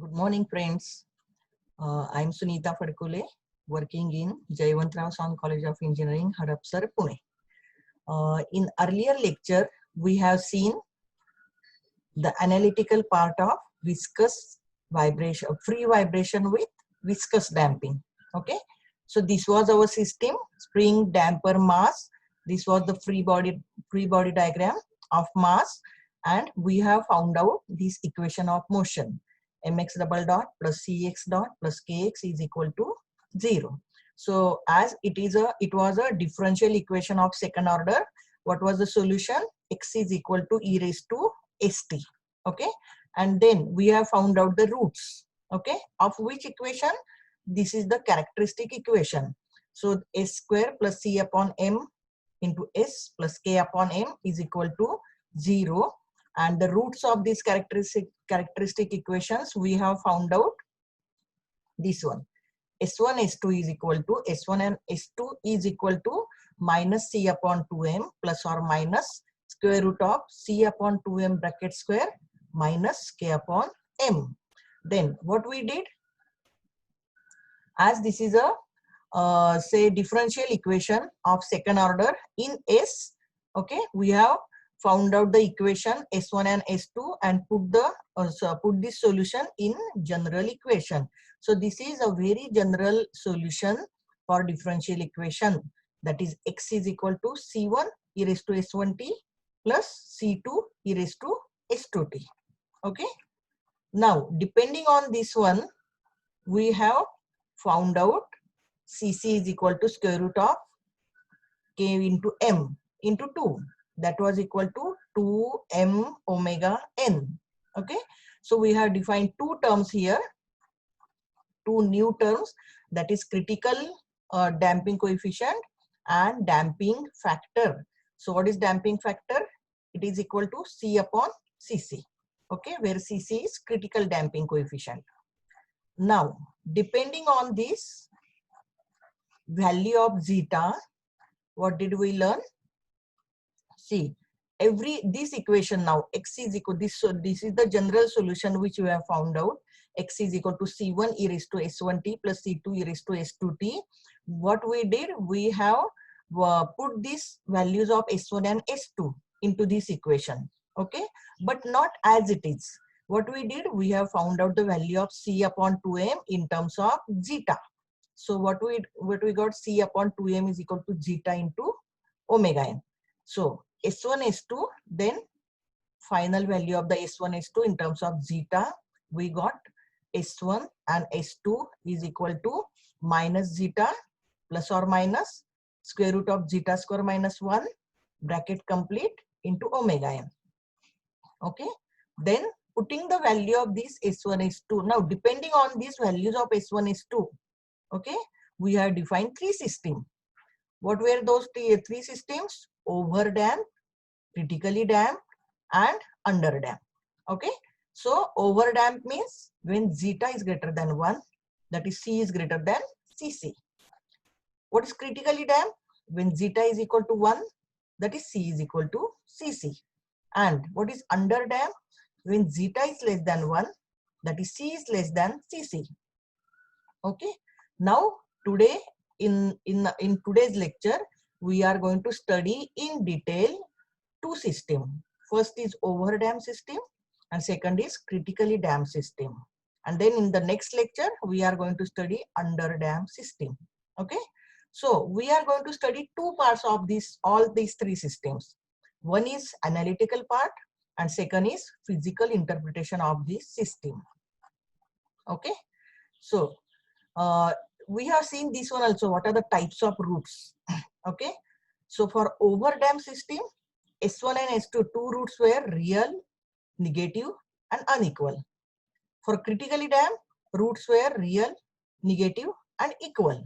Good morning, friends. I'm Sunita Fadkule, working in Jayawantram Sound College of Engineering, Hadapsar, Pune. In earlier lecture, we have seen the analytical part of viscous vibration, free vibration with viscous damping. Okay, so this was our system: spring, damper, mass. This was the free body diagram of mass, and we have found out this equation of motion: mx double dot plus cx dot plus kx is equal to 0. So as it was a differential equation of second order. What was the solution? X is equal to e raised to st. Okay, and then we have found out the roots, okay, of which equation? This is the characteristic equation. So s square plus c upon m into s plus k upon m is equal to 0, and the roots of these characteristic equations we have found out this one: s1 s2 is equal to s1 and s2 is equal to minus c upon 2m plus or minus square root of c upon 2m bracket square minus k upon m. Then what we did, as this is a say differential equation of second order in S, okay, we have found out the equation S1 and S2 and put this solution in general equation. So this is a very general solution for differential equation, that is x is equal to C1 e raised to S1t plus C2 e raised to S2t. Okay, now depending on this one, we have found out Cc is equal to square root of k into m into 2. That was equal to 2m omega n. Okay, so we have defined two terms here, two new terms, that is critical damping coefficient and damping factor. So what is damping factor? It is equal to C upon Cc. Okay, where Cc is critical damping coefficient. Now, depending on this value of zeta, what did we learn? See, this equation now, x is equal this. So this is the general solution which we have found out. X is equal to C1 e raised to S1t plus C2 e raised to S2t. What we did, we have put these values of S1 and S2 into this equation. Okay, but not as it is. What we did, we have found out the value of C upon 2m in terms of zeta. So what we got, C upon 2m is equal to zeta into omega n. So S1, S2, then final value of the S1, S2 in terms of zeta, we got S1 and S2 is equal to minus zeta plus or minus square root of zeta square minus 1 bracket complete into omega n. Okay, then putting the value of this S1, S2. Now depending on these values of S1, S2, okay, we have defined three systems. What were those three systems? Over damped, critically damped, and under damped. Okay, so over damped means when zeta is greater than 1, that is C is greater than Cc. What is critically damped? When zeta is equal to 1, that is C is equal to Cc. And what is under damped? When zeta is less than 1, that is C is less than Cc. Okay, now today in today's lecture, we are going to study in detail two systems. First is over damped system and second is critically damped system. And then in the next lecture, we are going to study under damped system. Okay, so we are going to study two parts of all these three systems. One is analytical part and second is physical interpretation of this system. Okay, so we have seen this one also. What are the types of roots? Okay, so for over damped system, S1 and S2, two roots were real, negative, and unequal. For critically damped, roots were real, negative, and equal.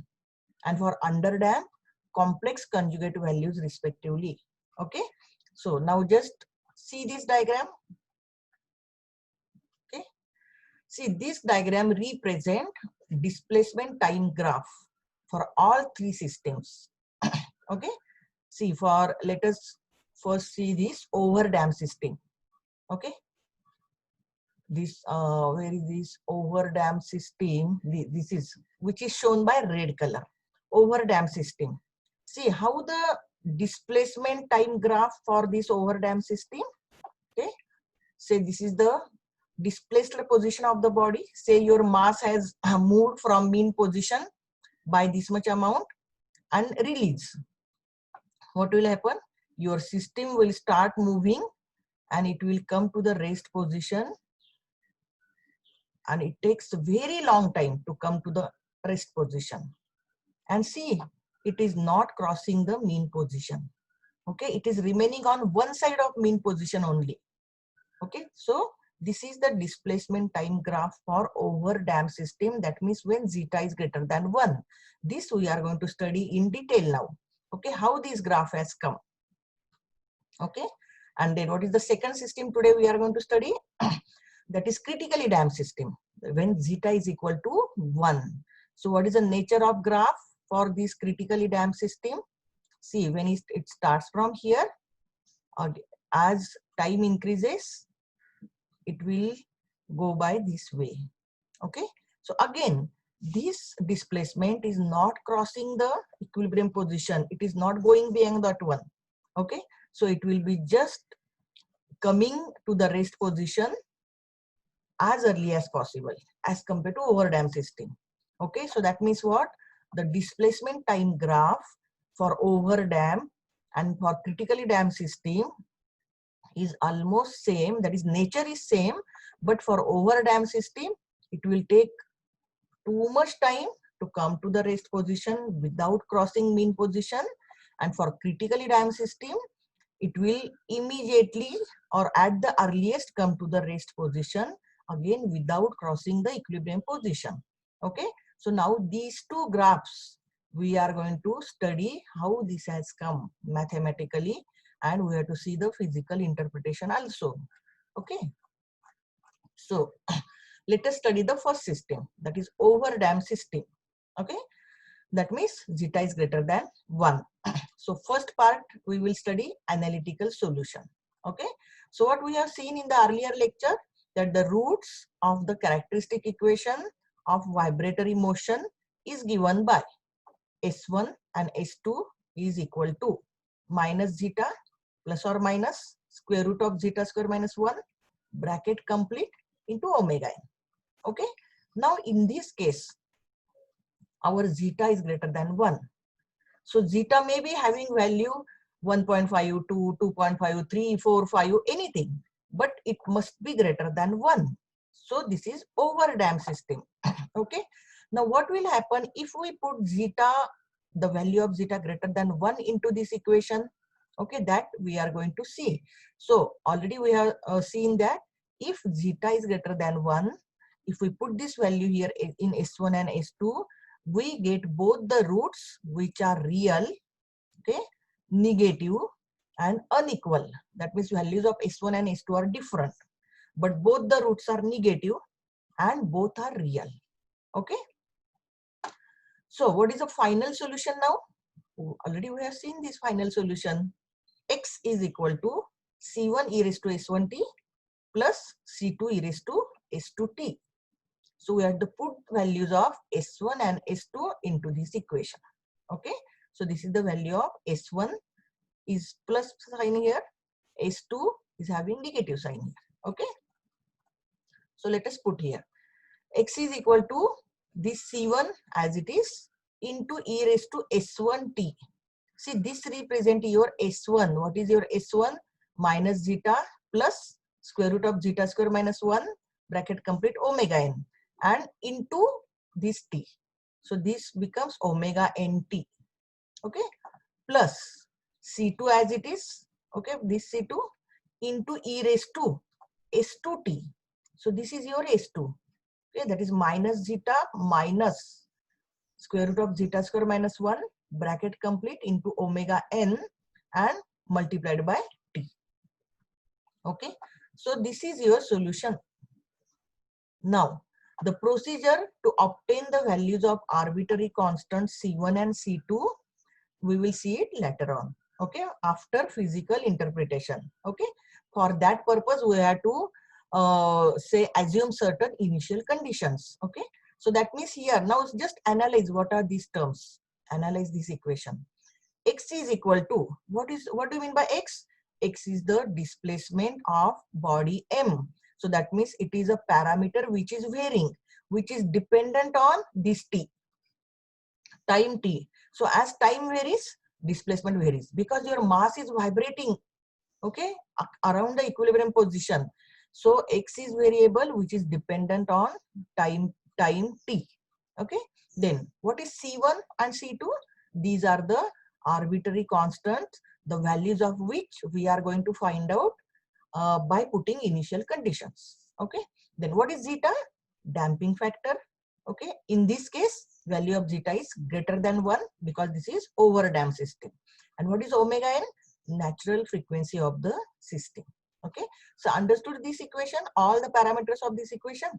And for under damped, complex conjugate values respectively. Okay, so now just see this diagram. Okay, see this diagram represent displacement time graph for all three systems. Okay, see, let us first see this over damped system. Okay, this where is this over dam system, this is which is shown by red color, over dam system. See how the displacement time graph for this over dam system. Okay, say this is the displaced position of the body. Say your mass has moved from mean position by this much amount and release. What will happen? Your system will start moving and it will come to the rest position, and it takes a very long time to come to the rest position. And see, it is not crossing the mean position. Okay, it is remaining on one side of mean position only. Okay, so this is the displacement time graph for over dam system. That means when zeta is greater than 1. This we are going to study in detail now. Okay, how this graph has come. Okay, and then what is the second system today we are going to study? That is critically damped system, when zeta is equal to 1. So what is the nature of graph for this critically damped system? See, when it starts from here, as time increases, it will go by this way. Okay, so again, this displacement is not crossing the equilibrium position. It is not going beyond that one. Okay, so it will be just coming to the rest position as early as possible as compared to over dam system. Okay, so that means what? The displacement time graph for over dam and for critically damped system is almost same. That is, nature is same, but for over dam system, it will take too much time to come to the rest position without crossing mean position. And for critically damped system, it will immediately or at the earliest come to the rest position again without crossing the equilibrium position. Okay, so now these two graphs we are going to study how this has come mathematically, and we have to see the physical interpretation also. Okay, so let us study the first system, that is over dam system. Okay, that means zeta is greater than 1. So first part we will study analytical solution. Okay, so what we have seen in the earlier lecture, that the roots of the characteristic equation of vibratory motion is given by S1 and S2 is equal to minus zeta plus or minus square root of zeta square minus 1 bracket complete into omega n. Okay, now in this case our zeta is greater than 1. So zeta may be having value 1.52, 2.53, 4, 5, anything, but it must be greater than 1. So this is over dam system. Okay, now what will happen if we put zeta, the value of zeta greater than 1 into this equation? Okay, that we are going to see. So already we have seen that if zeta is greater than 1, if we put this value here in S1 and S2, we get both the roots which are real, okay, negative and unequal. That means values of S1 and S2 are different, but both the roots are negative and both are real. Okay, so what is the final solution now? Already we have seen this final solution. X is equal to C1 e raised to S1t plus C2 e raised to S2t. So we have to put values of S1 and S2 into this equation. Okay, so this is the value of S1 is plus sign here, S2 is having negative sign here. Okay, so let us put here X is equal to this C1 as it is into e raised to S1t. See, this represent your S1. What is your S1? Minus zeta plus square root of zeta square minus 1 bracket complete omega n, and into this t. So this becomes omega nt. Okay, plus C2 as it is. Okay, this C2 into e raised to S2t. So this is your S2. Okay, that is minus zeta minus square root of zeta square minus 1 bracket complete into omega n and multiplied by t. Okay, so this is your solution. Now the procedure to obtain the values of arbitrary constants C1 and C2, we will see it later on. Okay, after physical interpretation. Okay, for that purpose we have to say assume certain initial conditions. Okay, so that means here now just analyze what are these terms. Analyze this equation. X is equal to, what do you mean by X? X is the displacement of body M. So that means it is a parameter which is varying, which is dependent on this T, time T. So as time varies, displacement varies because your mass is vibrating, okay, around the equilibrium position. So X is variable which is dependent on time T. Okay, then what is C1 and C2? These are the arbitrary constants, the values of which we are going to find out by putting initial conditions. Okay, then what is zeta? Damping factor. Okay, in this case value of zeta is greater than 1 because this is over damped system. And what is omega n? Natural frequency of the system. Okay, so understood this equation, all the parameters of this equation.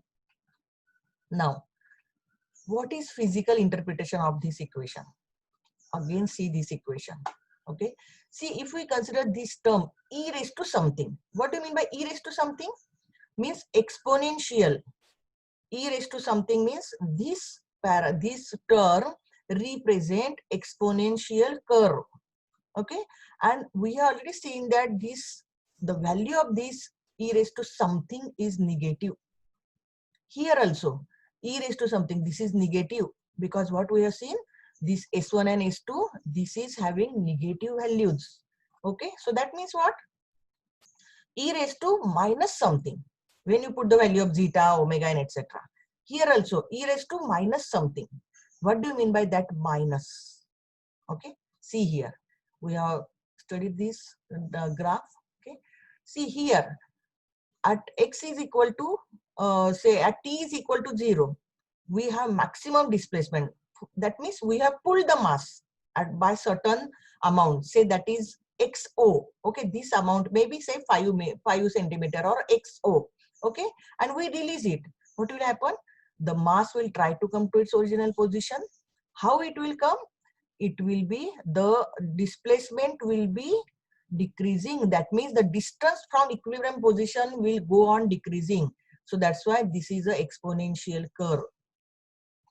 Now what is physical interpretation of this equation? Again see this equation. Okay, see if we consider this term e raised to something. What do you mean by e raised to something? Means exponential. E raised to something means this term represent exponential curve. Okay, and we have already seen that the value of this e raised to something is negative. Here also e raised to something, this is negative because what we have seen, this S1 and S2, this is having negative values. Okay, so that means what? E raised to minus something when you put the value of zeta, omega and etc. Here also e raised to minus something. What do you mean by that minus? Okay, see here, we have studied this graph. Okay, see here, at x is equal to say at t is equal to 0, we have maximum displacement. That means we have pulled the mass by certain amount, say that is xo. Okay, this amount maybe say 5 centimeter or xo. Okay, and we release it. What will happen? The mass will try to come to its original position. How it will come? It will be, the displacement will be decreasing. That means the distance from equilibrium position will go on decreasing. So that's why this is an exponential curve.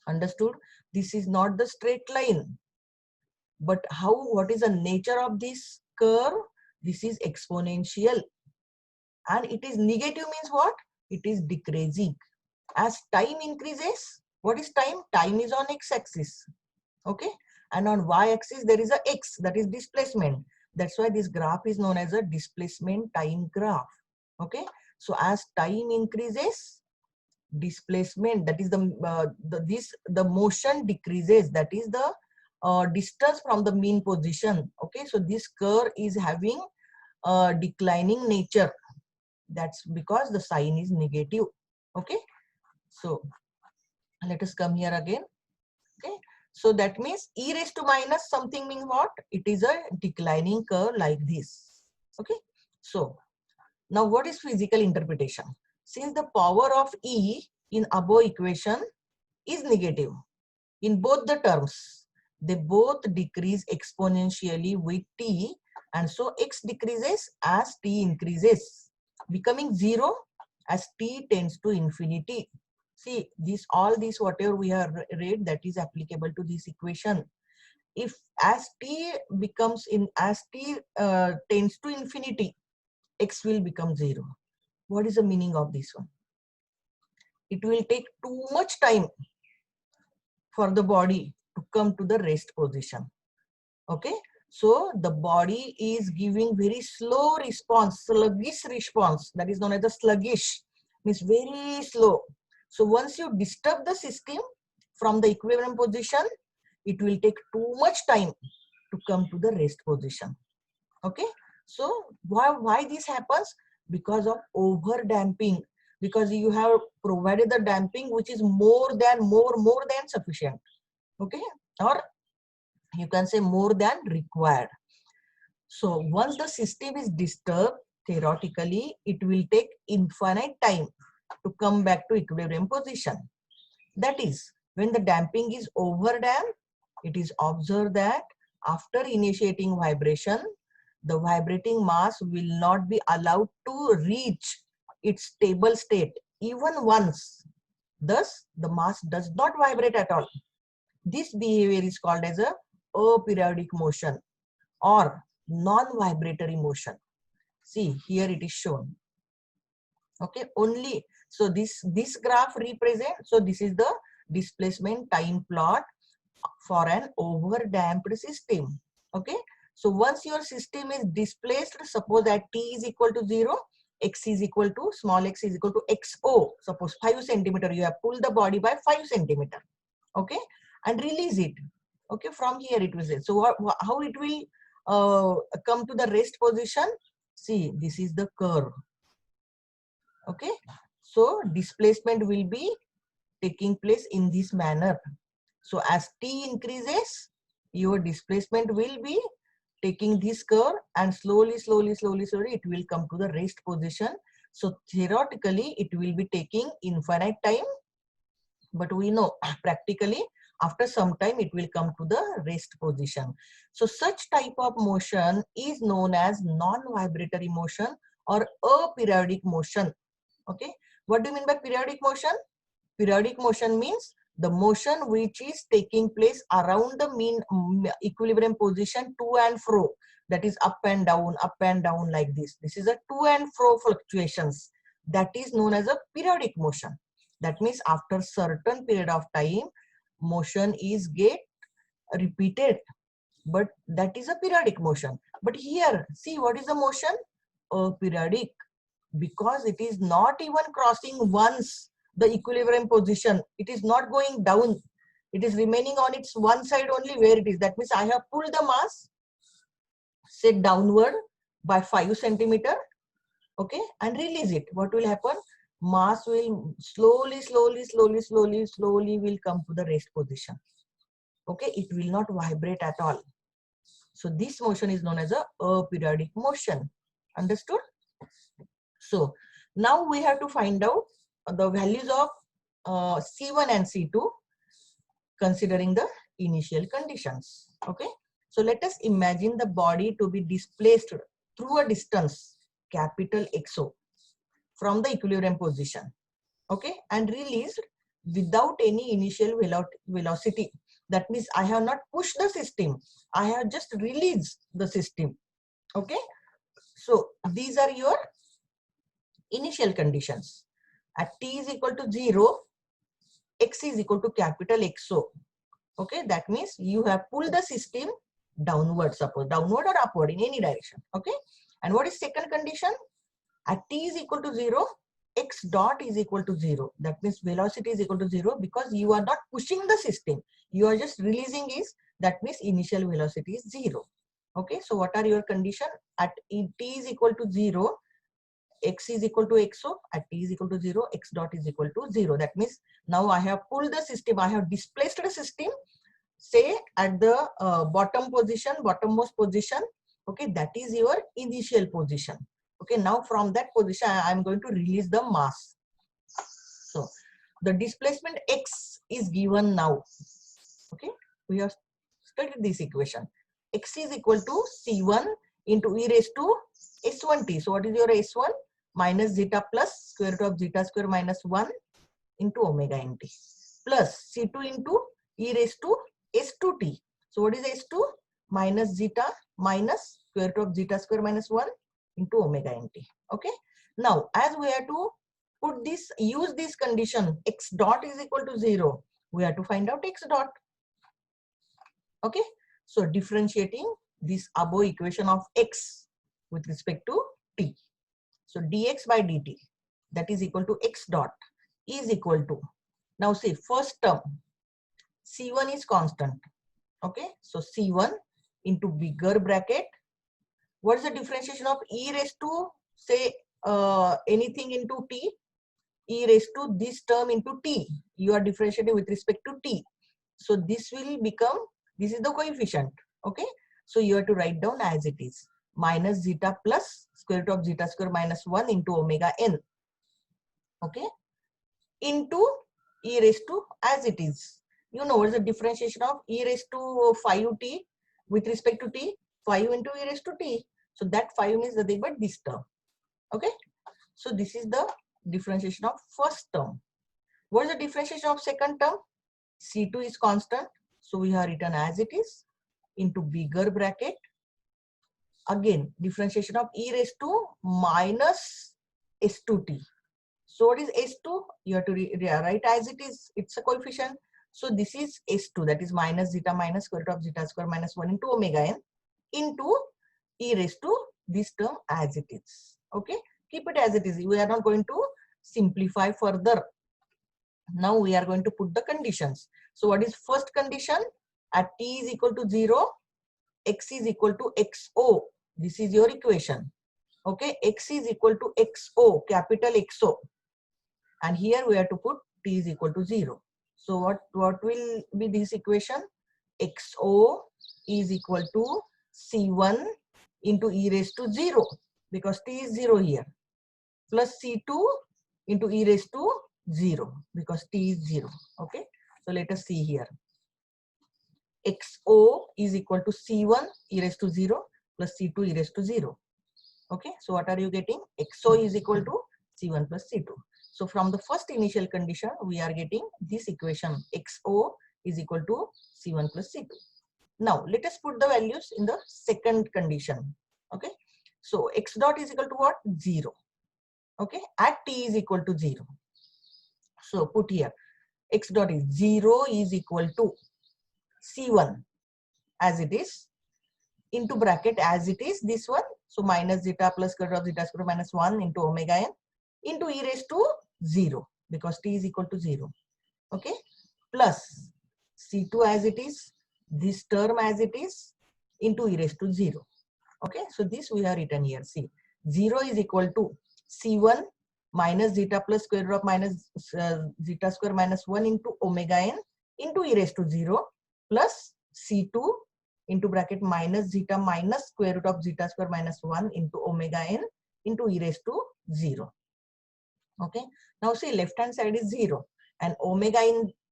Understood? This is not the straight line. But what is the nature of this curve? This is exponential. And it is negative means what? It is decreasing. As time increases, what is time? Time is on x-axis. Okay, and on y-axis there is a x, that is displacement. That's why this graph is known as a displacement time graph. Okay, so as time increases, displacement, that is the motion decreases, that is the distance from the mean position. Okay, so this curve is having a declining nature. That's because the sign is negative. Okay, so let us come here again. Okay, so that means e raised to minus something means what? It is a declining curve like this. Okay, so now what is physical interpretation? Since the power of E in above equation is negative in both the terms, they both decrease exponentially with t, and so x decreases as t increases, becoming 0 as t tends to infinity. See, all this whatever we have read, that is applicable to this equation. If as t tends to infinity, x will become 0. What is the meaning of this one? It will take too much time for the body to come to the rest position. Okay, so the body is giving very slow response, sluggish response, that is known as the sluggish, means very slow. So once you disturb the system from the equilibrium position, it will take too much time to come to the rest position. Okay, so why this happens? Because of over damping, because you have provided the damping which is more than sufficient. Okay, or you can say more than required. So once the system is disturbed, theoretically it will take infinite time to come back to equilibrium position. That is, when the damping is over damped, it is observed that after initiating vibration, the vibrating mass will not be allowed to reach its stable state even once. Thus, the mass does not vibrate at all. This behavior is called as a aperiodic motion or non-vibratory motion. See, here it is shown. Okay, only so this graph represents, so this is the displacement time plot for an over damped system. Okay, so once your system is displaced, suppose that t is equal to 0, x is equal to, small x is equal to xo, suppose 5 centimeter, you have pulled the body by 5 centimeter. Okay, and release it. Okay, from here it will say, so how it will come to the rest position? See, this is the curve. Okay, so displacement will be taking place in this manner. So as t increases, your displacement will be taking this curve, and slowly it will come to the rest position. So theoretically it will be taking infinite time, but we know practically after some time it will come to the rest position. So such type of motion is known as non-vibratory motion or aperiodic motion. Okay, what do you mean by periodic motion? Periodic motion means the motion which is taking place around the mean equilibrium position to and fro, that is up and down like this. This is a to and fro fluctuations, that is known as a periodic motion. That means after certain period of time motion is get repeated, but that is a periodic motion. But here see, what is the motion? Aperiodic, because it is not even crossing once the equilibrium position. It is not going down. It is remaining on its one side only where it is. That means I have pulled the mass, say downward by 5 centimeter. Okay, and release it. What will happen? Mass will slowly will come to the rest position. Okay, it will not vibrate at all. So this motion is known as a aperiodic motion. Understood? So now we have to find out the values of C1 and C2 considering the initial conditions. Okay, so let us imagine the body to be displaced through a distance capital XO from the equilibrium position. Okay, and released without any initial velocity. That means I have not pushed the system, I have just released the system. Okay, so these are your initial conditions. At t is equal to 0, x is equal to capital XO. Okay, that means you have pulled the system downward, suppose downward or upward in any direction. Okay, and what is second condition? At t is equal to 0, x dot is equal to 0. That means velocity is equal to 0 because you are not pushing the system, you are just releasing is, that means initial velocity is 0. Okay, so what are your condition? At t is equal to 0, x is equal to XO, at t is equal to 0, x dot is equal to 0. That means now I have pulled the system, I have displaced the system, say at the bottom position, bottommost position. Okay, that is your initial position. Okay, now from that position I am going to release the mass. So the displacement x is given now. Okay, we have studied this equation. X is equal to C1 into e raised to S1t. So what is your S1? Minus zeta plus square root of zeta square minus 1 into omega nt, plus C2 into e raised to S2t. So what is S2? Minus zeta minus square root of zeta square minus 1 into omega nt. Okay, now as we have to put this, use this condition, x dot is equal to 0, we have to find out x dot. Okay, so differentiating this above equation of x with respect to t. So dx by dt, that is equal to x dot, is equal to, now see first term, C1 is constant. Okay, so C1 into bigger bracket, what is the differentiation of e raised to, say anything into t, e raised to this term into t, you are differentiating with respect to t. So this will become, this is the coefficient. Okay, so you have to write down as it is, minus zeta plus square root of zeta square minus 1 into omega n. Okay, into e raised to, as it is, you know what is the differentiation of e raised to 5t with respect to t, 5 into e raised to t. So that 5 means nothing but this term. Okay, So this is the differentiation of first term. What is the differentiation of second term? C2 is constant, so we have written as it is into bigger bracket. Again, differentiation of e raised to minus s2t. So what is s2? You have to write as it is. It's a coefficient. So this is s2, that is minus zeta minus square root of zeta square minus 1 into omega n into e raised to this term as it is. Okay, keep it as it is. We are not going to simplify further. Now we are going to put the conditions. So what is first condition? At t is equal to 0, x is equal to xo. This is your equation. Okay, x is equal to xo, capital XO. And here we have to put t is equal to 0. So what will be this equation? XO is equal to C1 into e raised to 0, because t is 0 here, plus C2 into e raised to 0, because t is 0. Okay, so let us see here. XO is equal to C1 e raised to 0 plus C2 e raised to 0. Okay, so what are you getting? XO is equal to C1 plus C2. So from the first initial condition, we are getting this equation XO is equal to C1 plus C2. Now let us put the values in the second condition. Okay, so x dot is equal to what? 0. Okay, at t is equal to 0. So put here x dot is 0 is equal to C1 as it is into bracket as it is this one. So minus zeta plus square root of zeta square minus 1 into omega n into e raised to 0, because t is equal to 0. Okay, plus C2 as it is, this term as it is, into e raised to 0. Okay, so this we have written here. See, 0 is equal to C1 minus zeta plus square root of minus zeta square minus 1 into omega n into e raised to 0 plus C2 into bracket minus zeta minus square root of zeta square minus 1 into omega n into e raised to 0. Okay, now see, left hand side is 0 and omega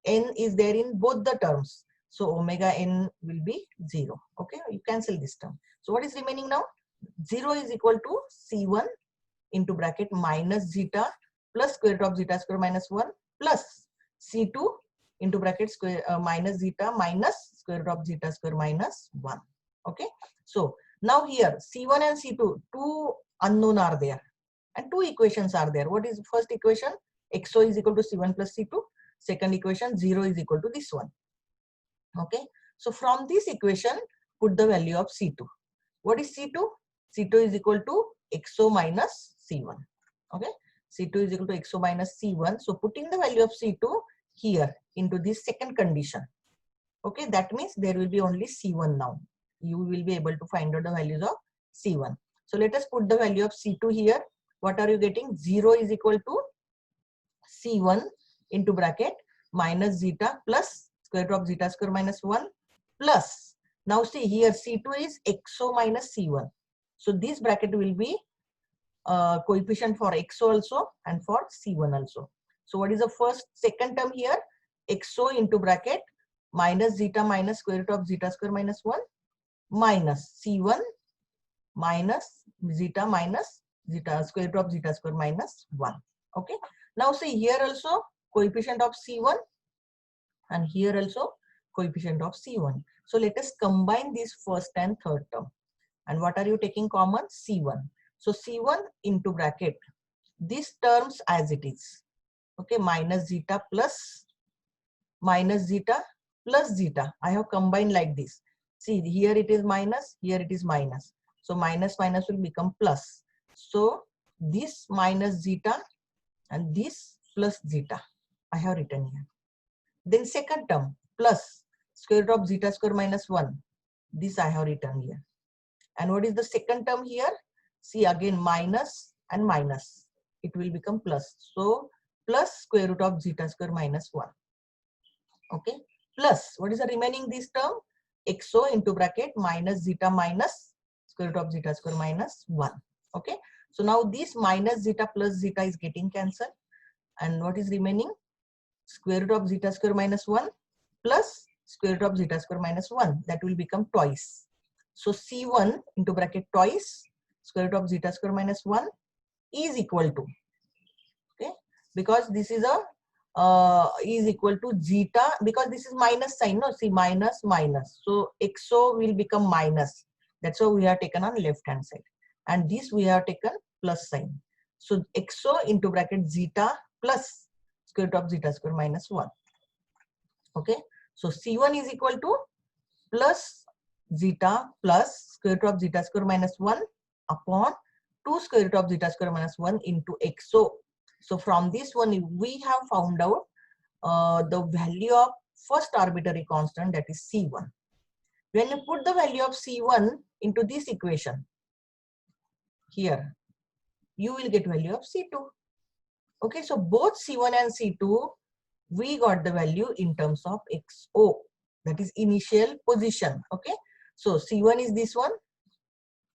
n is there in both the terms. So omega n will be 0. Okay, you cancel this term. So what is remaining now? 0 is equal to C1 into bracket minus zeta plus square root of zeta square minus 1 plus C2 into bracket square minus zeta minus square root of zeta square minus 1. Okay, so now here C1 and C2, two unknown are there and two equations are there. What is first equation? XO is equal to C1 plus C2. Second equation, 0 is equal to this one. Okay, so from this equation, put the value of C2. What is C2? C2 is equal to XO minus C1. Okay, C2 is equal to XO minus C1. So putting the value of C2 here into this second condition. Okay, that means there will be only C1 now. You will be able to find out the values of C1. So let us put the value of C2 here. What are you getting? 0 is equal to C1 into bracket minus zeta plus square root of zeta square minus 1 plus, now see here C2 is XO minus C1. So this bracket will be coefficient for XO also and for C1 also. So what is the second term here? XO into bracket minus zeta minus square root of zeta square minus 1 minus C1 minus zeta square root of zeta square minus 1. Okay, now see here also coefficient of C1 and here also coefficient of C1. So let us combine this first and third term. And what are you taking common? C1. So C1 into bracket these terms as it is. Okay, minus zeta plus zeta. I have combined like this. See, here it is minus, here it is minus. So minus minus will become plus. So this minus zeta and this plus zeta I have written here. Then second term plus square root of zeta square minus 1. This I have written here. And what is the second term here? See, again minus and minus. It will become plus. So plus square root of zeta square minus 1. Okay. Plus, what is the remaining this term? XO into bracket minus zeta minus square root of zeta square minus 1. Okay. So now this minus zeta plus zeta is getting cancelled. And what is remaining? Square root of zeta square minus 1 plus square root of zeta square minus 1. That will become twice. So C1 into bracket twice square root of zeta square minus 1 is equal to, okay, because this is a is equal to zeta, because this is minus sign, no, see, minus minus, so xo will become minus. That's why we have taken on left hand side, and this we have taken plus sign. So xo into bracket zeta plus square root of zeta square minus 1. Okay, so c1 is equal to plus zeta plus square root of zeta square minus 1 upon 2 square root of zeta square minus 1 into xo. So from this one we have found out the value of first arbitrary constant, that is c1. When you put the value of c1 into this equation here, you will get value of c2. Okay, so both c1 and c2 we got the value in terms of xo, that is initial position. Okay, so c1 is this one,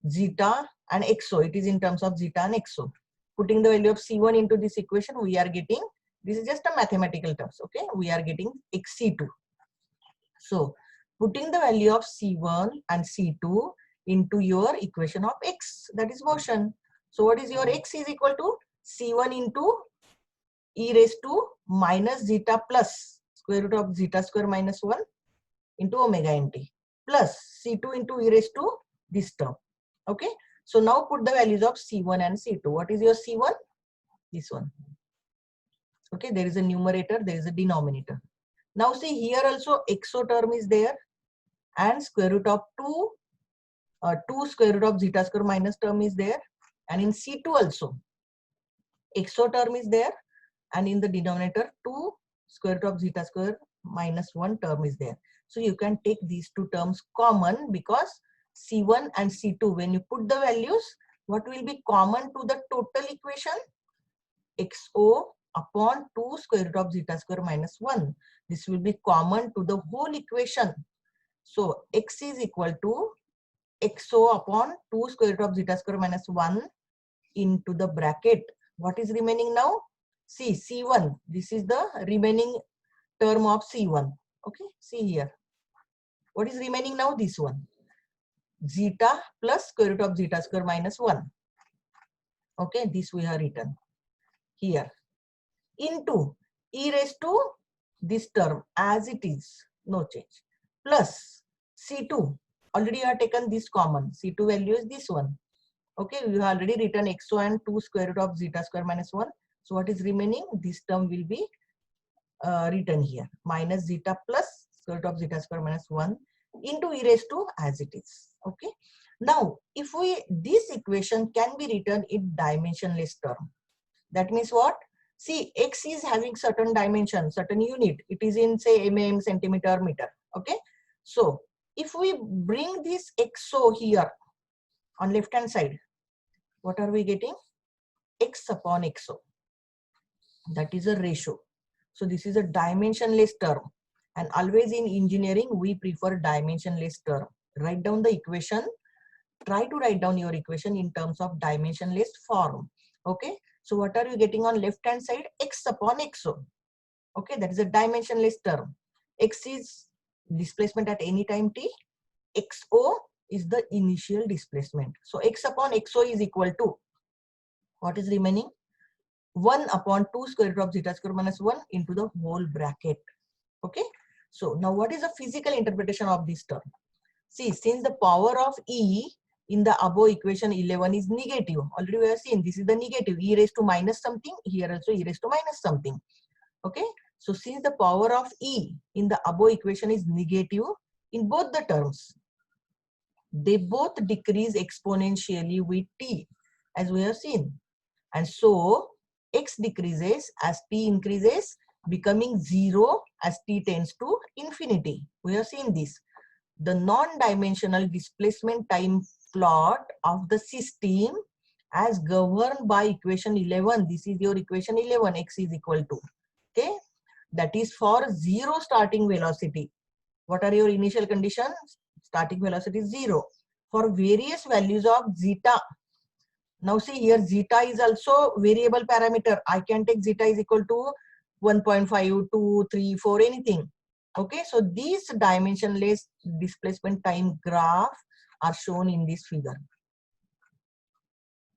zeta, and xo, it is in terms of zeta and xo. Putting the value of c1 into this equation, we are getting, this is just a mathematical terms, okay, we are getting xc2. So putting the value of c1 and c2 into your equation of x, that is motion. So what is your x is equal to c1 into e raised to minus zeta plus square root of zeta square minus 1 into omega nt plus c2 into e raised to this term. Okay, so now put the values of c1 and c2. What is your c1? This one. Okay, there is a numerator, there is a denominator. Now see, here also xo term is there, and square root of 2 square root of zeta square minus term is there, and in c2 also xo term is there, and in the denominator 2 square root of zeta square minus 1 term is there. So you can take these two terms common, because c1 and c2, when you put the values, what will be common to the total equation? xo upon 2 square root of zeta square minus 1. This will be common to the whole equation. So x is equal to xo upon 2 square root of zeta square minus 1 into the bracket. What is remaining now? See, c1, this is the remaining term of c1. Okay, see here. What is remaining now? This one. Zeta plus square root of zeta square minus 1. Okay, this we have written here. Into e raised to this term as it is, no change. Plus c2. Already you have taken this common. c2 value is this one. Okay, we have already written xo and 2 square root of zeta square minus 1. So what is remaining? This term will be written here, minus zeta plus square root of zeta square minus 1 into e raised to as it is. Okay, now if this equation can be written in dimensionless term. That means what? See, x is having certain dimension, certain unit. It is in, say, mm, centimeter, meter. Okay, so if we bring this xo here on left hand side, what are we getting? X upon xo. That is a ratio. So this is a dimensionless term, and always in engineering we prefer dimensionless term. Write down the equation. Try to write down your equation in terms of dimensionless form. Okay, so what are you getting on left hand side? X upon xo. Okay, that is a dimensionless term. X is displacement at any time t. Xo is the initial displacement. So x upon xo is equal to, what is remaining? 1 upon 2 square root of zeta square minus 1 into the whole bracket. Okay, so now what is the physical interpretation of this term? See, since the power of E in the above equation 11 is negative, already we have seen this is the negative, e raised to minus something, here also e raised to minus something. Okay, so since the power of E in the above equation is negative in both the terms, they both decrease exponentially with t, as we have seen. And so x decreases as t increases, becoming 0 as t tends to infinity. We have seen this. The non-dimensional displacement time plot of the system as governed by equation 11. This is your equation 11, x is equal to, okay, that is for 0 starting velocity. What are your initial conditions? Starting velocity is 0 for various values of zeta. Now see here, zeta is also variable parameter. I can take zeta is equal to 1.5, 2, 3, 4, anything. Okay, so these dimensionless displacement time graph are shown in this figure.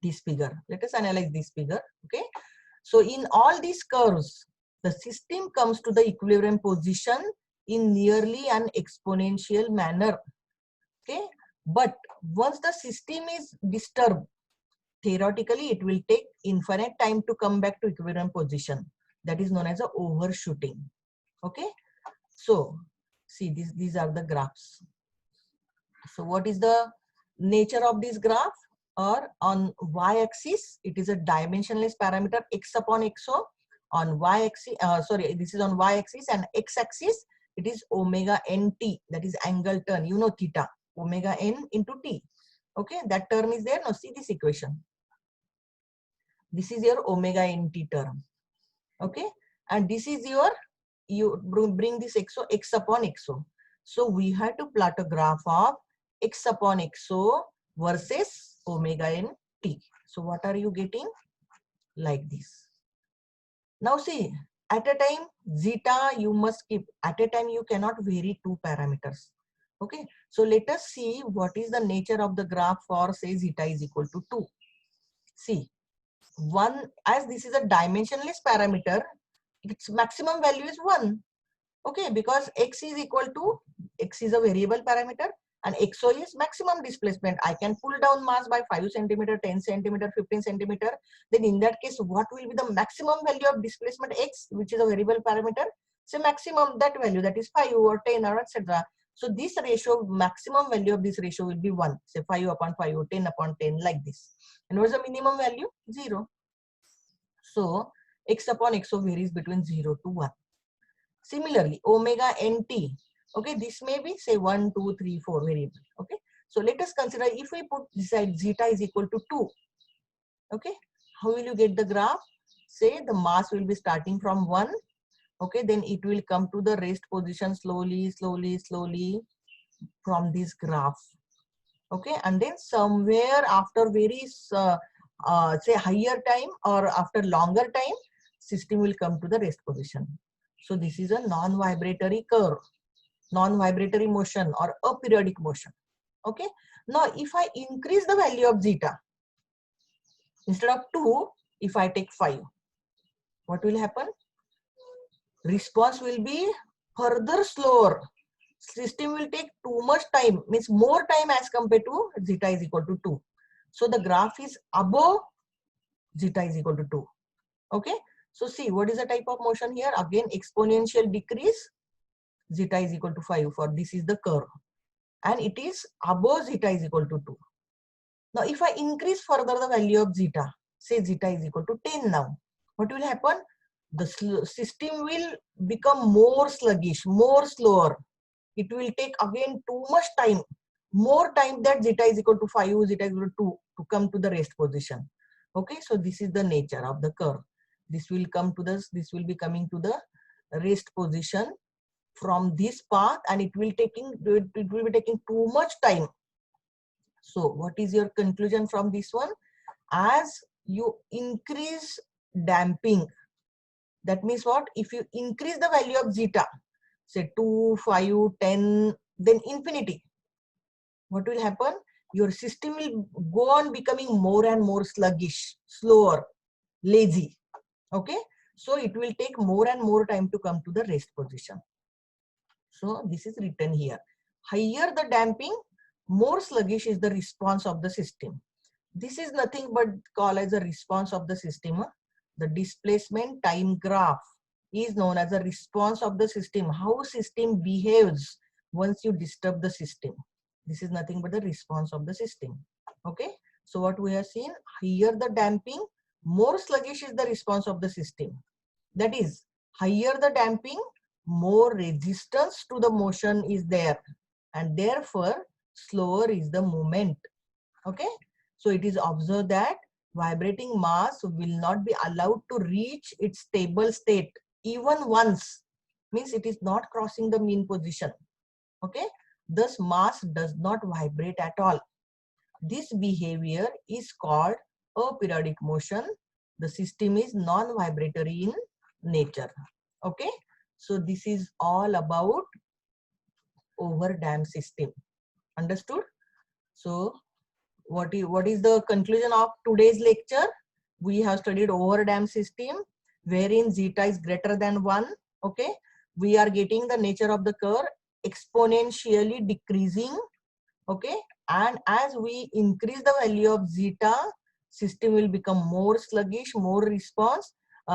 this figure. Let us analyze this figure. Okay, so in all these curves, the system comes to the equilibrium position in nearly an exponential manner. Okay, but once the system is disturbed, theoretically it will take infinite time to come back to equilibrium position. That is known as a overshooting. Okay, so see, these are the graphs. So what is the nature of this graph? Or on y-axis, it is a dimensionless parameter x upon xo. On y-axis, sorry, this is on y-axis, and x-axis, it is omega nt, that is angle turn. You know theta, omega n into t. Okay, that term is there. Now see this equation. This is your omega nt term. Okay, and this is your, you bring this xo, x upon xo. So we have to plot a graph of x upon xo versus omega n t. So what are you getting? Like this. Now see, at a time zeta you must keep, at a time you cannot vary two parameters. Okay, so let us see what is the nature of the graph for say zeta is equal to 2. See, one, as this is a dimensionless parameter, its maximum value is 1. Okay, because x is equal to, x is a variable parameter and xo is maximum displacement. I can pull down mass by 5 centimeter, 10 centimeter, 15 centimeter. Then in that case, what will be the maximum value of displacement x, which is a variable parameter? So maximum that value, that is 5 or 10 or etc. So this ratio, maximum value of this ratio will be 1. Say 5 upon 5 or 10 upon 10, like this. And what is the minimum value? 0. So x upon xo varies between 0 to 1. Similarly, omega nt, okay, this may be say 1, 2, 3, 4 variable. Okay, so let us consider if we put this side zeta is equal to 2. Okay, how will you get the graph? Say the mass will be starting from 1. Okay, then it will come to the rest position slowly, slowly, slowly from this graph. Okay, and then somewhere after very say higher time or after longer time, system will come to the rest position. So this is a non-vibratory curve, non-vibratory motion or aperiodic motion. Okay, now if I increase the value of zeta, instead of 2, if I take 5, what will happen? Response will be further slower. System will take too much time, means more time as compared to zeta is equal to 2. So the graph is above zeta is equal to 2. Okay, so see what is the type of motion here? Again exponential decrease, zeta is equal to 5 for this is the curve, and it is above zeta is equal to 2. Now if I increase further the value of zeta, say zeta is equal to 10 now, what will happen? The system will become more sluggish, more slower. It will take again too much time, more time that zeta is equal to 5, zeta is equal to 2 to come to the rest position. Okay, so this is the nature of the curve. This will come to this, this will be coming to the rest position from this path, and it will be taking too much time. So what is your conclusion from this one? As you increase damping, that means what? If you increase the value of zeta, say 2, 5, 10, then infinity, what will happen? Your system will go on becoming more and more sluggish, slower, lazy. Okay, so it will take more and more time to come to the rest position. So this is written here. Higher the damping, more sluggish is the response of the system. This is nothing but called as a response of the system. The displacement time graph is known as a response of the system. How system behaves once you disturb the system. This is nothing but the response of the system. Okay. So what we have seen, higher the damping, more sluggish is the response of the system. That is, higher the damping, more resistance to the motion is there, and therefore slower is the movement. Okay, so it is observed that vibrating mass will not be allowed to reach its stable state even once, means it is not crossing the mean position. Okay, thus mass does not vibrate at all. This behavior is called aperiodic motion. The system is non-vibratory in nature. Okay, so this is all about over damped system. Understood? So what is the conclusion of today's lecture? We have studied overdam system wherein zeta is greater than 1. Okay, we are getting the nature of the curve exponentially decreasing. Okay, and as we increase the value of zeta, system will become more sluggish, more response,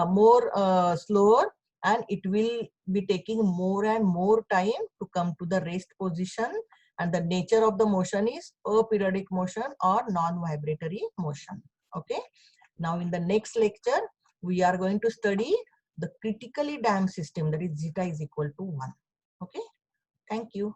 more slower, and it will be taking more and more time to come to the rest position. And the nature of the motion is aperiodic motion or non-vibratory motion. Okay, now in the next lecture we are going to study the critically damped system, that is zeta is equal to 1. Okay, thank you.